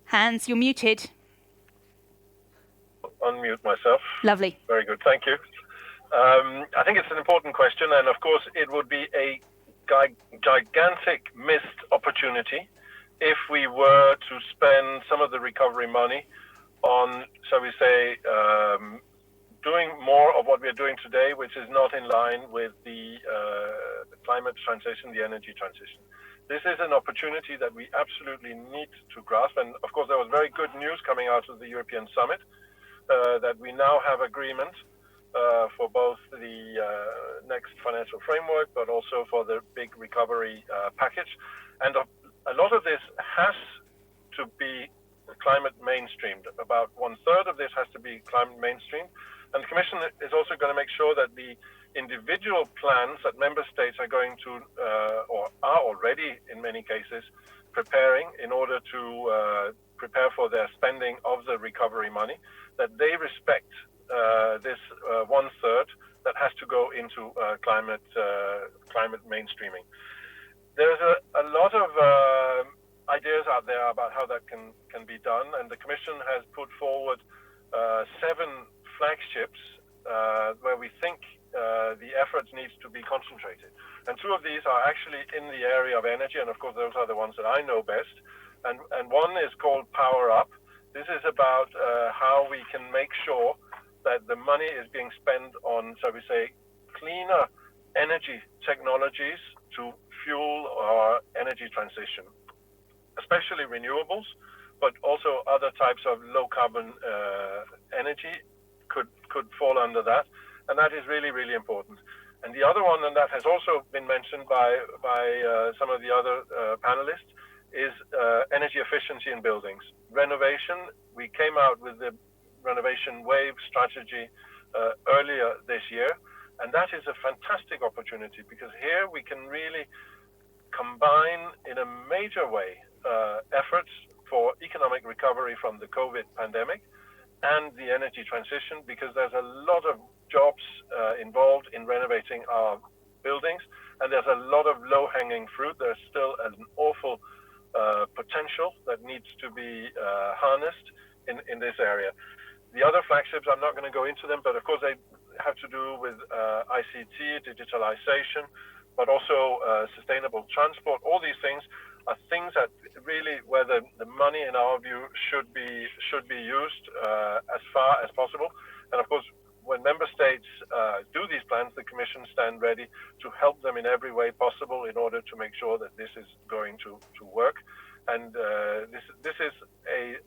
A: Hans, you're muted.
B: Unmute myself.
A: Lovely.
B: Very good, thank you. I think it's an important question, and of course it would be a gigantic missed opportunity if we were to spend some of the recovery money on, shall we say, doing more of what we're doing today, which is not in line with the climate transition, the energy transition. This is an opportunity that we absolutely need to grasp. And of course, there was very good news coming out of the European Summit that we now have agreement for both the next financial framework, but also for the big recovery package. And a lot of this has to be climate mainstreamed. About 1/3 of this has to be climate mainstreamed. And the Commission is also going to make sure that the individual plans that member states are going to, or are already in many cases, preparing in order to prepare for their spending of the recovery money, that they respect this 1/3 that has to go into climate mainstreaming. There's a lot of ideas out there about how that can be done, and the Commission has put forward 7 flagships where we think the efforts needs to be concentrated. And 2 of these are actually in the area of energy, and of course those are the ones that I know best. And one is called Power Up. This is about how we can make sure that the money is being spent on, shall we say, cleaner energy technologies to fuel our energy transition, especially renewables, but also other types of low carbon energy could fall under that. And that is really, really important. And the other one, and that has also been mentioned by some of the other panelists, is energy efficiency in buildings. Renovation, we came out with the renovation wave strategy earlier this year. And that is a fantastic opportunity, because here we can really combine in a major way efforts for economic recovery from the COVID pandemic and the energy transition, because there's a lot of jobs involved in renovating our buildings, and there's a lot of low-hanging fruit. There's still an awful potential that needs to be harnessed in this area. The other flagships, I'm not going to go into them, but of course they have to do with ICT, digitalization, but also sustainable transport. All these things are things that really, where the money in our view should be used as far as possible. And of course, when member states do these plans, the Commission stand ready to help them in every way possible in order to make sure that this is going to work. And this is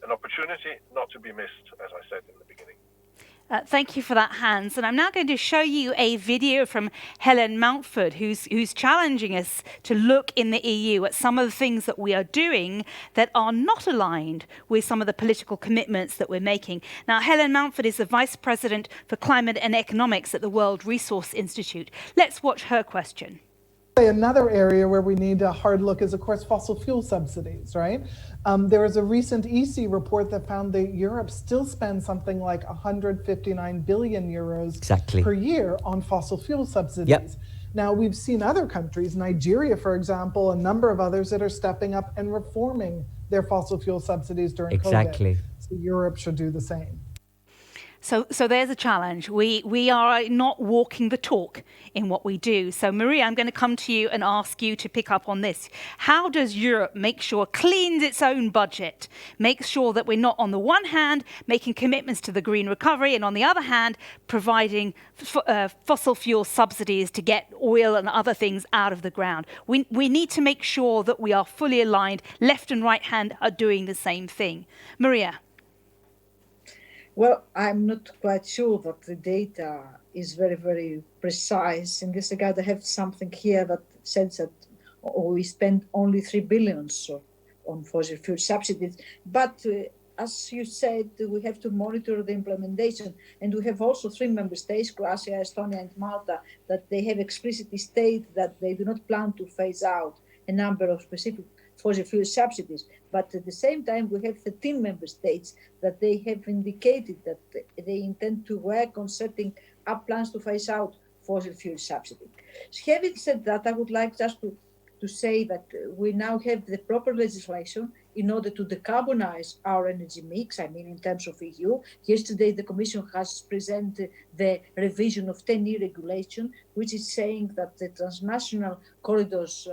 B: an opportunity not to be missed, as I said in the beginning.
A: Thank you for that, Hans. And I'm now going to show you a video from Helen Mountford, who's challenging us to look in the EU at some of the things that we are doing that are not aligned with some of the political commitments that we're making. Now, Helen Mountford is the Vice President for Climate and Economics at the World Resource Institute. Let's watch her question.
G: Another area where we need a hard look is, of course, fossil fuel subsidies, right? There was a recent EC report that found that Europe still spends something like 159 billion euros per year on fossil fuel subsidies.
H: Yep.
G: Now, we've seen other countries, Nigeria, for example, a number of others that are stepping up and reforming their fossil fuel subsidies during COVID. So Europe should do the same.
A: So there's a challenge. We are not walking the talk in what we do. So Maria, I'm going to come to you and ask you to pick up on this. How does Europe make sure cleans its own budget, makes sure that we're not on the one hand making commitments to the green recovery and on the other hand providing fossil fuel subsidies to get oil and other things out of the ground? We need to make sure that we are fully aligned. Left and right hand are doing the same thing. Maria.
E: Well, I'm not quite sure that the data is very, very precise. In this regard, I have something here that says that we spend only 3 billion on fossil fuel subsidies. But as you said, we have to monitor the implementation. And we have also 3 member states, Croatia, Estonia, and Malta, that they have explicitly stated that they do not plan to phase out a number of specific fossil fuel subsidies. But at the same time, we have 13 member states that they have indicated that they intend to work on setting up plans to phase out fossil fuel subsidies. Having said that, I would like just to say that we now have the proper legislation in order to decarbonize our energy mix, I mean, in terms of EU. Yesterday, the Commission has presented the revision of 10-year regulation, which is saying that the transnational corridors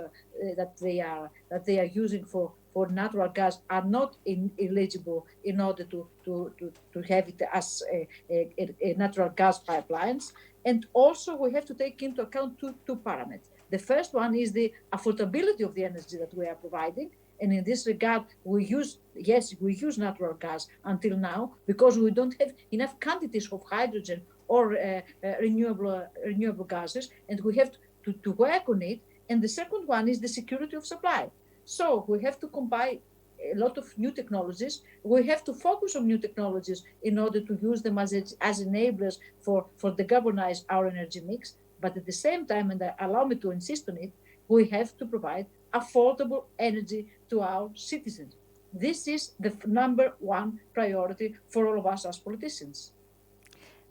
E: that they are using for natural gas are not eligible in order to have it as a natural gas pipelines. And also, we have to take into account two parameters. The first one is the affordability of the energy that we are providing. And in this regard, we use natural gas until now because we don't have enough quantities of hydrogen or renewable gases, and we have to work on it. And the second one is the security of supply. So we have to combine a lot of new technologies. We have to focus on new technologies in order to use them as enablers for decarbonize our energy mix. But at the same time, and allow me to insist on it, we have to provide affordable energy to our citizens. This is the number one priority for all of us as politicians.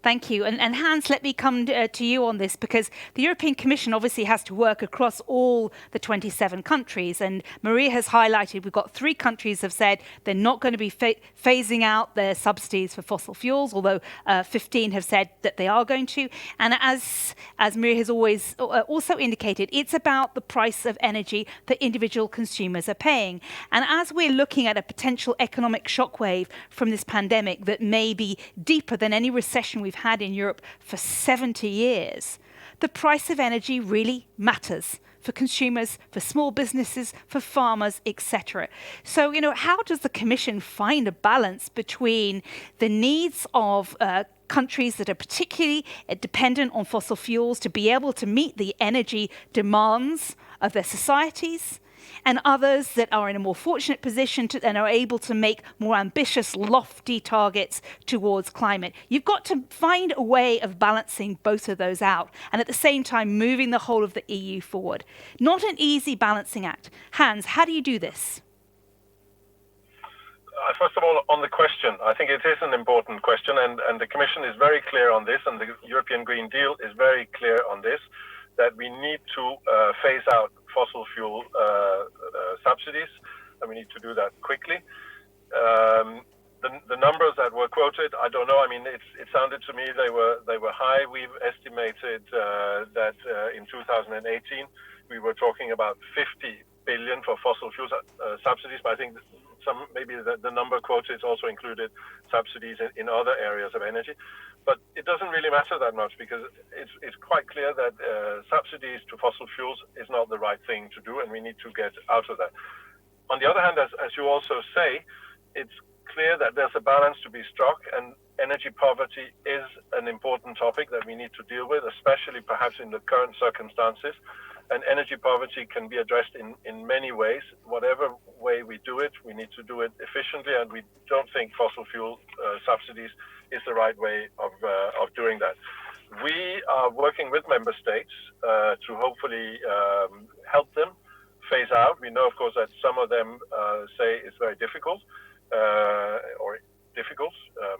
A: Thank you. And Hans, let me come to you on this, because the European Commission obviously has to work across all the 27 countries. And Maria has highlighted we've got 3 countries have said they're not going to be phasing out their subsidies for fossil fuels, although 15 have said that they are going to. And as Maria has always also indicated, it's about the price of energy that individual consumers are paying. And as we're looking at a potential economic shockwave from this pandemic that may be deeper than any recession we've had in Europe for 70 years, the price of energy really matters for consumers, for small businesses, for farmers, etc. So, how does the Commission find a balance between the needs of countries that are particularly dependent on fossil fuels to be able to meet the energy demands of their societies, and others that are in a more fortunate position and are able to make more ambitious, lofty targets towards climate? You've got to find a way of balancing both of those out and at the same time moving the whole of the EU forward. Not an easy balancing act. Hans, how do you do this?
B: First of all, on the question, I think it is an important question, and the Commission is very clear on this, and the European Green Deal is very clear on this, that we need to phase out fossil fuel subsidies, and we need to do that quickly. The numbers that were quoted, I don't know. I mean, it sounded to me they were high. We've estimated that in 2018 we were talking about 50 billion for fossil fuel subsidies, but I think maybe the number quoted also included subsidies in other areas of energy. But it doesn't really matter that much, because it's quite clear that subsidies to fossil fuels is not the right thing to do, and we need to get out of that. On the other hand, as you also say, it's clear that there's a balance to be struck, and energy poverty is an important topic that we need to deal with, especially perhaps in the current circumstances. And energy poverty can be addressed in many ways. Whatever way we do it, we need to do it efficiently, and we don't think fossil fuel subsidies is the right way of doing that. We are working with member states to hopefully help them phase out. We know, of course, that some of them say it's very difficult,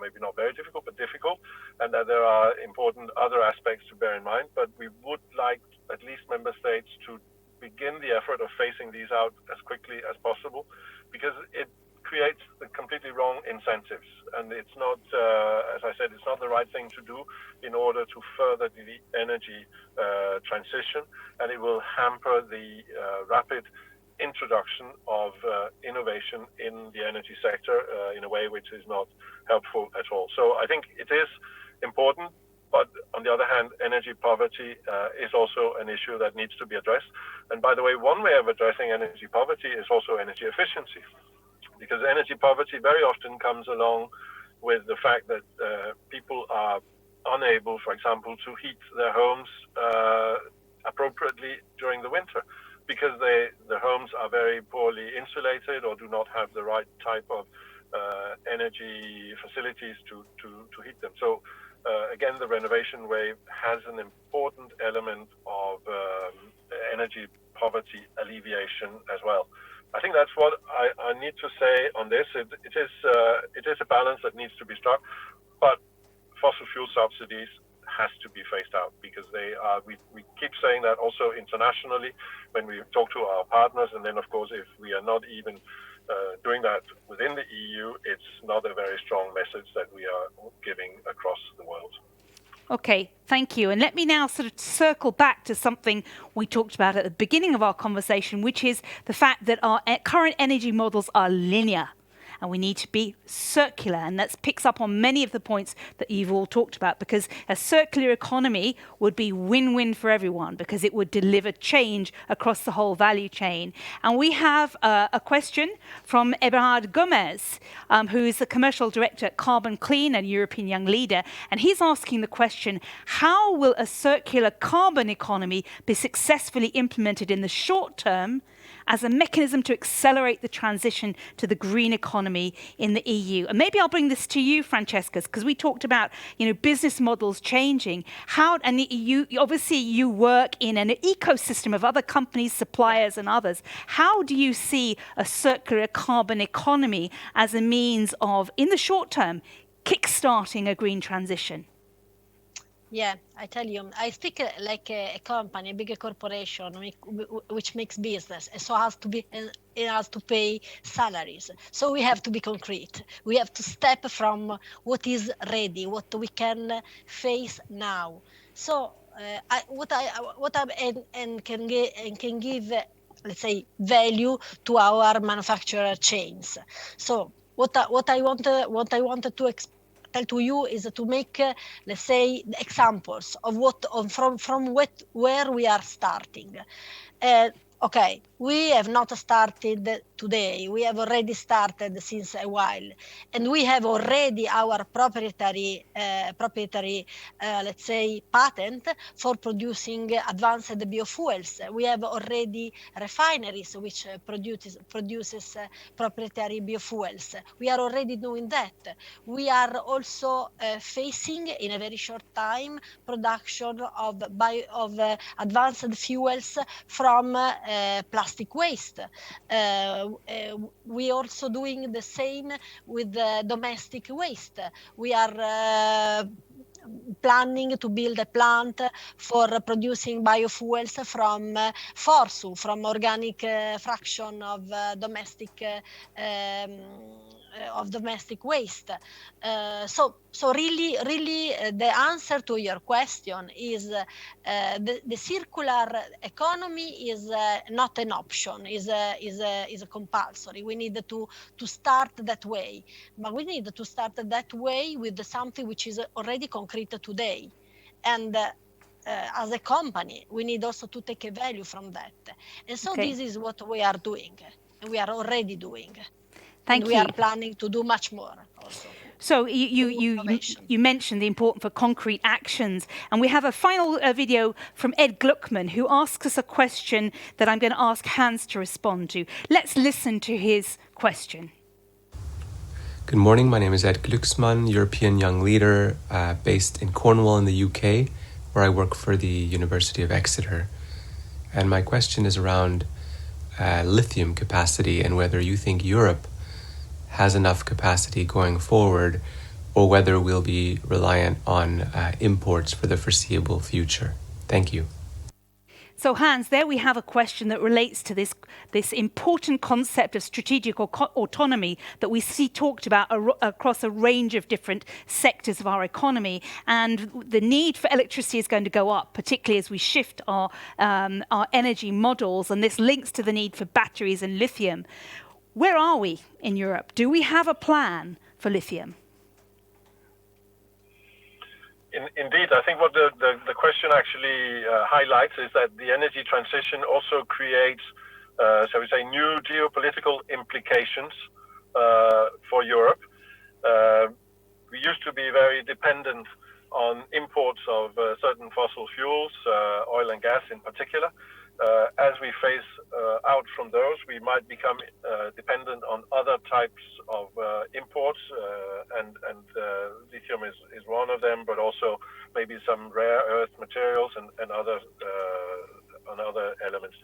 B: maybe not very difficult, but difficult, and that there are important other aspects to bear in mind. But we would like at least member states to begin the effort of phasing these out as quickly as possible, because it creates the completely wrong incentives, and it's not, as I said, it's not the right thing to do in order to further the energy transition, and it will hamper the rapid introduction of innovation in the energy sector in a way which is not helpful at all. So I think it is important, but on the other hand, energy poverty is also an issue that needs to be addressed. And by the way, one way of addressing energy poverty is also energy efficiency, because energy poverty very often comes along with the fact that people are unable, for example, to heat their homes appropriately during the winter, because the homes are very poorly insulated or do not have the right type of energy facilities to heat them. So again, the renovation wave has an important element of energy poverty alleviation as well. I think that's what I need to say on this. It is a balance that needs to be struck, but fossil fuel subsidies has to be phased out, because we keep saying that also internationally when we talk to our partners, and then of course if we are not even doing that within the EU, it's not a very strong message that we are giving across the world.
A: Okay, thank you. And let me now sort of circle back to something we talked about at the beginning of our conversation, which is the fact that our current energy models are linear, and we need to be circular. And that picks up on many of the points that you've all talked about, because a circular economy would be win-win for everyone, because it would deliver change across the whole value chain. And we have a question from Eberhard Gomez, who is the commercial director at Carbon Clean and European Young Leader. And he's asking the question, how will a circular carbon economy be successfully implemented in the short term as a mechanism to accelerate the transition to the green economy in the EU? And maybe I'll bring this to you, Francesca, because we talked about, business models changing. And obviously you work in an ecosystem of other companies, suppliers and others. How do you see a circular carbon economy as a means of, in the short term, kickstarting a green transition?
D: Yeah, I tell you, I speak like a company, a bigger corporation, which makes business, and so it has to pay salaries. So we have to be concrete. We have to step from what is ready, what we can face now. So can give, let's say, value to our manufacturer chains. So what I wanted to tell to you is to make, let's say, examples of where we are starting. Okay, we have not started today. We have already started since a while, and we have already our proprietary, let's say, patent for producing advanced biofuels. We have already refineries which produces proprietary biofuels. We are already doing that. We are also facing in a very short time production of advanced fuels from plastic waste. We also doing the same with domestic waste. We are planning to build a plant for producing biofuels from FORSU, from organic fraction of domestic waste. So really, the answer to your question is the circular economy is not an option, is a compulsory. We need to start that way, but we need to start that way with something which is already concrete today, and as a company, we need also to take a value from that. And so This is what we are doing, and we are already doing.
A: Thank you.
D: We are planning to do much more also.
A: So you mentioned the importance for concrete actions, and we have a final video from Ed Gluckman, who asks us a question that I'm going to ask Hans to respond to. Let's listen to his question.
H: Good morning, my name is Ed Glucksmann, European Young Leader based in Cornwall in the UK, where I work for the University of Exeter. And my question is around lithium capacity and whether you think Europe has enough capacity going forward, or whether we'll be reliant on imports for the foreseeable future. Thank you.
A: So Hans, there we have a question that relates to this important concept of strategic autonomy that we see talked about across a range of different sectors of our economy. And the need for electricity is going to go up, particularly as we shift our energy models. And this links to the need for batteries and lithium. Where are we in Europe? Do we have a plan for lithium?
B: Indeed, I think what the question actually highlights is that the energy transition also creates, shall we say, new geopolitical implications for Europe. We used to be very dependent on imports of certain fossil fuels, oil and gas in particular. As we phase out from those, we might become dependent on other types of imports, and lithium is one of them, but also maybe some rare earth materials and other elements.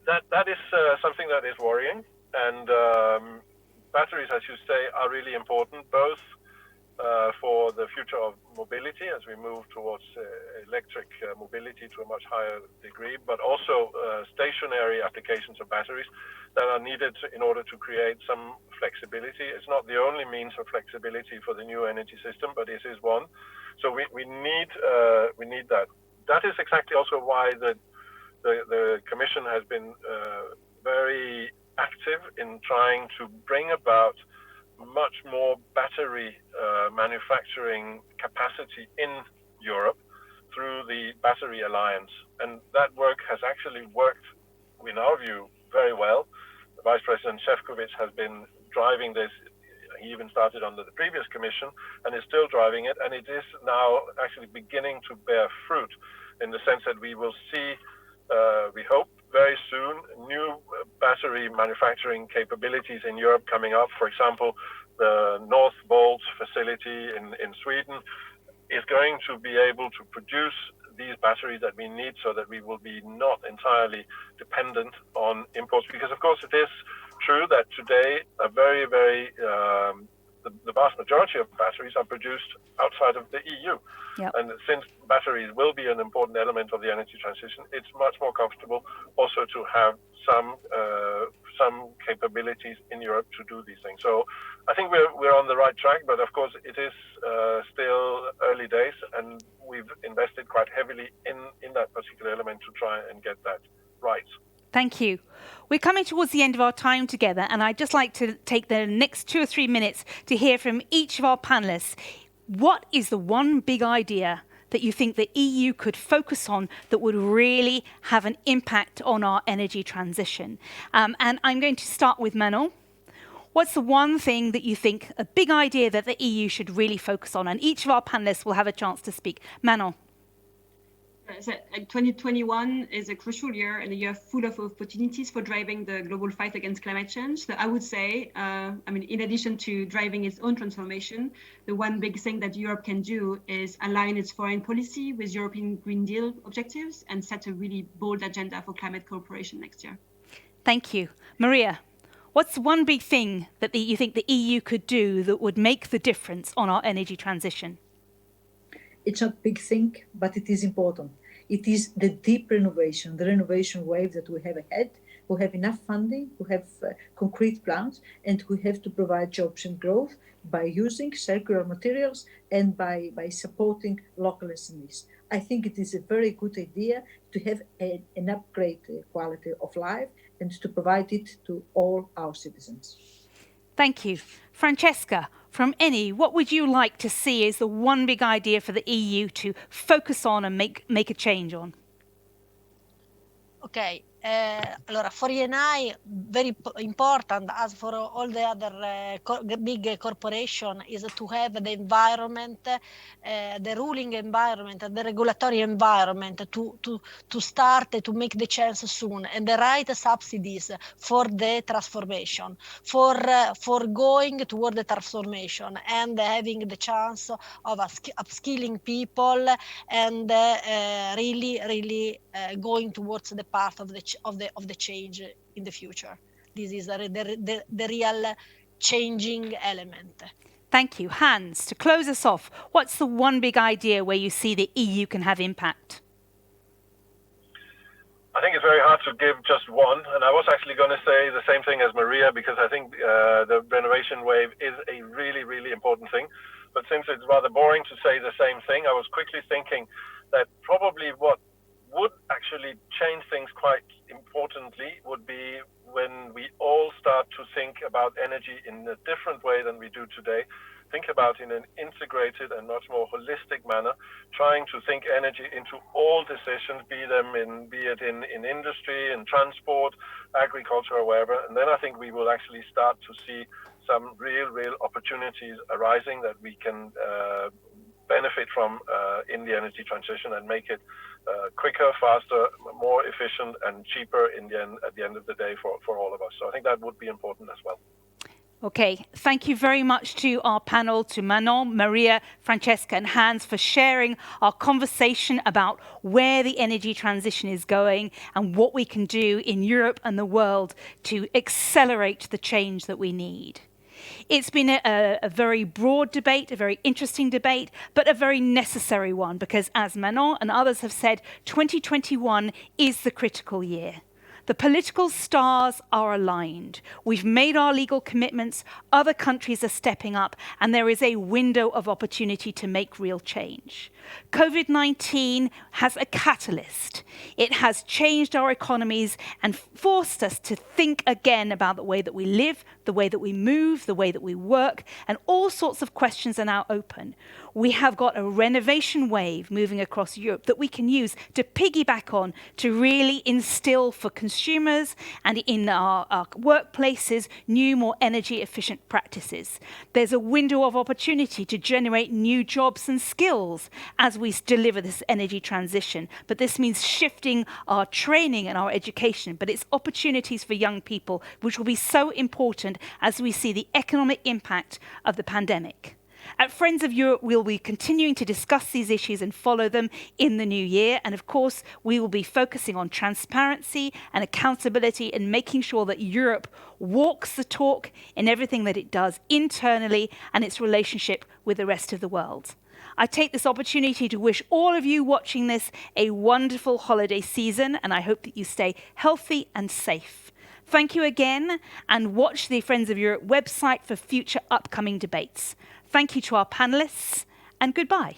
B: That is something that is worrying, and batteries, as you say, are really important, both for the future of mobility as we move towards electric mobility to a much higher degree, but also stationary applications of batteries that are needed in order to create some flexibility. It's not the only means of flexibility for the new energy system, but it is one. So we need that. That is exactly also why the Commission has been very active in trying to bring about much more battery manufacturing capacity in Europe through the Battery Alliance. And that work has actually worked, in our view, very well. Vice President Šefčovič has been driving this. He even started under the previous Commission and is still driving it. And it is now actually beginning to bear fruit in the sense that we will see, we hope, very soon, new battery manufacturing capabilities in Europe coming up. For example, the Northvolt facility in Sweden is going to be able to produce these batteries that we need so that we will be not entirely dependent on imports. Because, of course, it is true that today a very, very the vast majority of batteries are produced outside of the EU. Yep. And since batteries will be an important element of the energy transition, it's much more comfortable also to have some capabilities in Europe to do these things. So I think we're on the right track, but of course it is still early days, and we've invested quite heavily in that particular element to try and get that right.
A: Thank you. We're coming towards the end of our time together, and I'd just like to take the next 2 or 3 minutes to hear from each of our panelists. What is the one big idea that you think the EU could focus on that would really have an impact on our energy transition? And I'm going to start with Manon. What's the one thing that you think, a big idea that the EU should really focus on? And each of our panelists will have a chance to speak. Manon.
C: So 2021 is a crucial year and a year full of opportunities for driving the global fight against climate change. So I would say, in addition to driving its own transformation, the one big thing that Europe can do is align its foreign policy with European Green Deal objectives and set a really bold agenda for climate cooperation next year.
A: Thank you. Maria, what's one big thing that you think the EU could do that would make the difference on our energy transition?
E: It's not a big thing, but it is important. It is the deep renovation, the renovation wave that we have ahead. We have enough funding, we have concrete plans, and we have to provide jobs and growth by using circular materials and by supporting local SMEs. I think it is a very good idea to have an upgrade quality of life and to provide it to all our citizens.
A: Thank you. Francesca, from Eni, what would you like to see as the one big idea for the EU to focus on and make a change on?
D: Okay, Allora, for ENI, very important, as for all the other big corporation, is to have the environment, the ruling environment, the regulatory environment to start to make the chance soon, and the right subsidies for the transformation, for going toward the transformation and having the chance of upskilling people and really going towards the path of the change in the future. This is the real changing element.
A: Thank you. Hans, to close us off, what's the one big idea where you see the EU can have impact?
B: I think it's very hard to give just one, and I was actually going to say the same thing as Maria, because I think the renovation wave is a really, really important thing. But since it's rather boring to say the same thing, I was quickly thinking that probably what would actually change things quite importantly would be when we all start to think about energy in a different way than we do today. Think about in an integrated and much more holistic manner, trying to think energy into all decisions, be it in industry, in transport, agriculture, or wherever. And then I think we will actually start to see some real opportunities arising that we can benefit from in the energy transition and make it quicker, faster, more efficient, and cheaper at the end of the day for all of us. So I think that would be important as well.
A: Okay, thank you very much to our panel, to Manon, Maria, Francesca and Hans for sharing our conversation about where the energy transition is going and what we can do in Europe and the world to accelerate the change that we need. It's been a very broad debate, a very interesting debate, but a very necessary one because, as Manon and others have said, 2021 is the critical year. The political stars are aligned. We've made our legal commitments, other countries are stepping up, and there is a window of opportunity to make real change. COVID-19 has a catalyst. It has changed our economies and forced us to think again about the way that we live, the way that we move, the way that we work, and all sorts of questions are now open. We have got a renovation wave moving across Europe that we can use to piggyback on to really instill for consumers and in our workplaces new, more energy efficient practices. There's a window of opportunity to generate new jobs and skills as we deliver this energy transition. But this means shifting our training and our education. But it's opportunities for young people, which will be so important as we see the economic impact of the pandemic. At Friends of Europe, we'll be continuing to discuss these issues and follow them in the new year. And of course, we will be focusing on transparency and accountability and making sure that Europe walks the talk in everything that it does internally and its relationship with the rest of the world. I take this opportunity to wish all of you watching this a wonderful holiday season, and I hope that you stay healthy and safe. Thank you again, and watch the Friends of Europe website for future upcoming debates. Thank you to our panelists, and goodbye.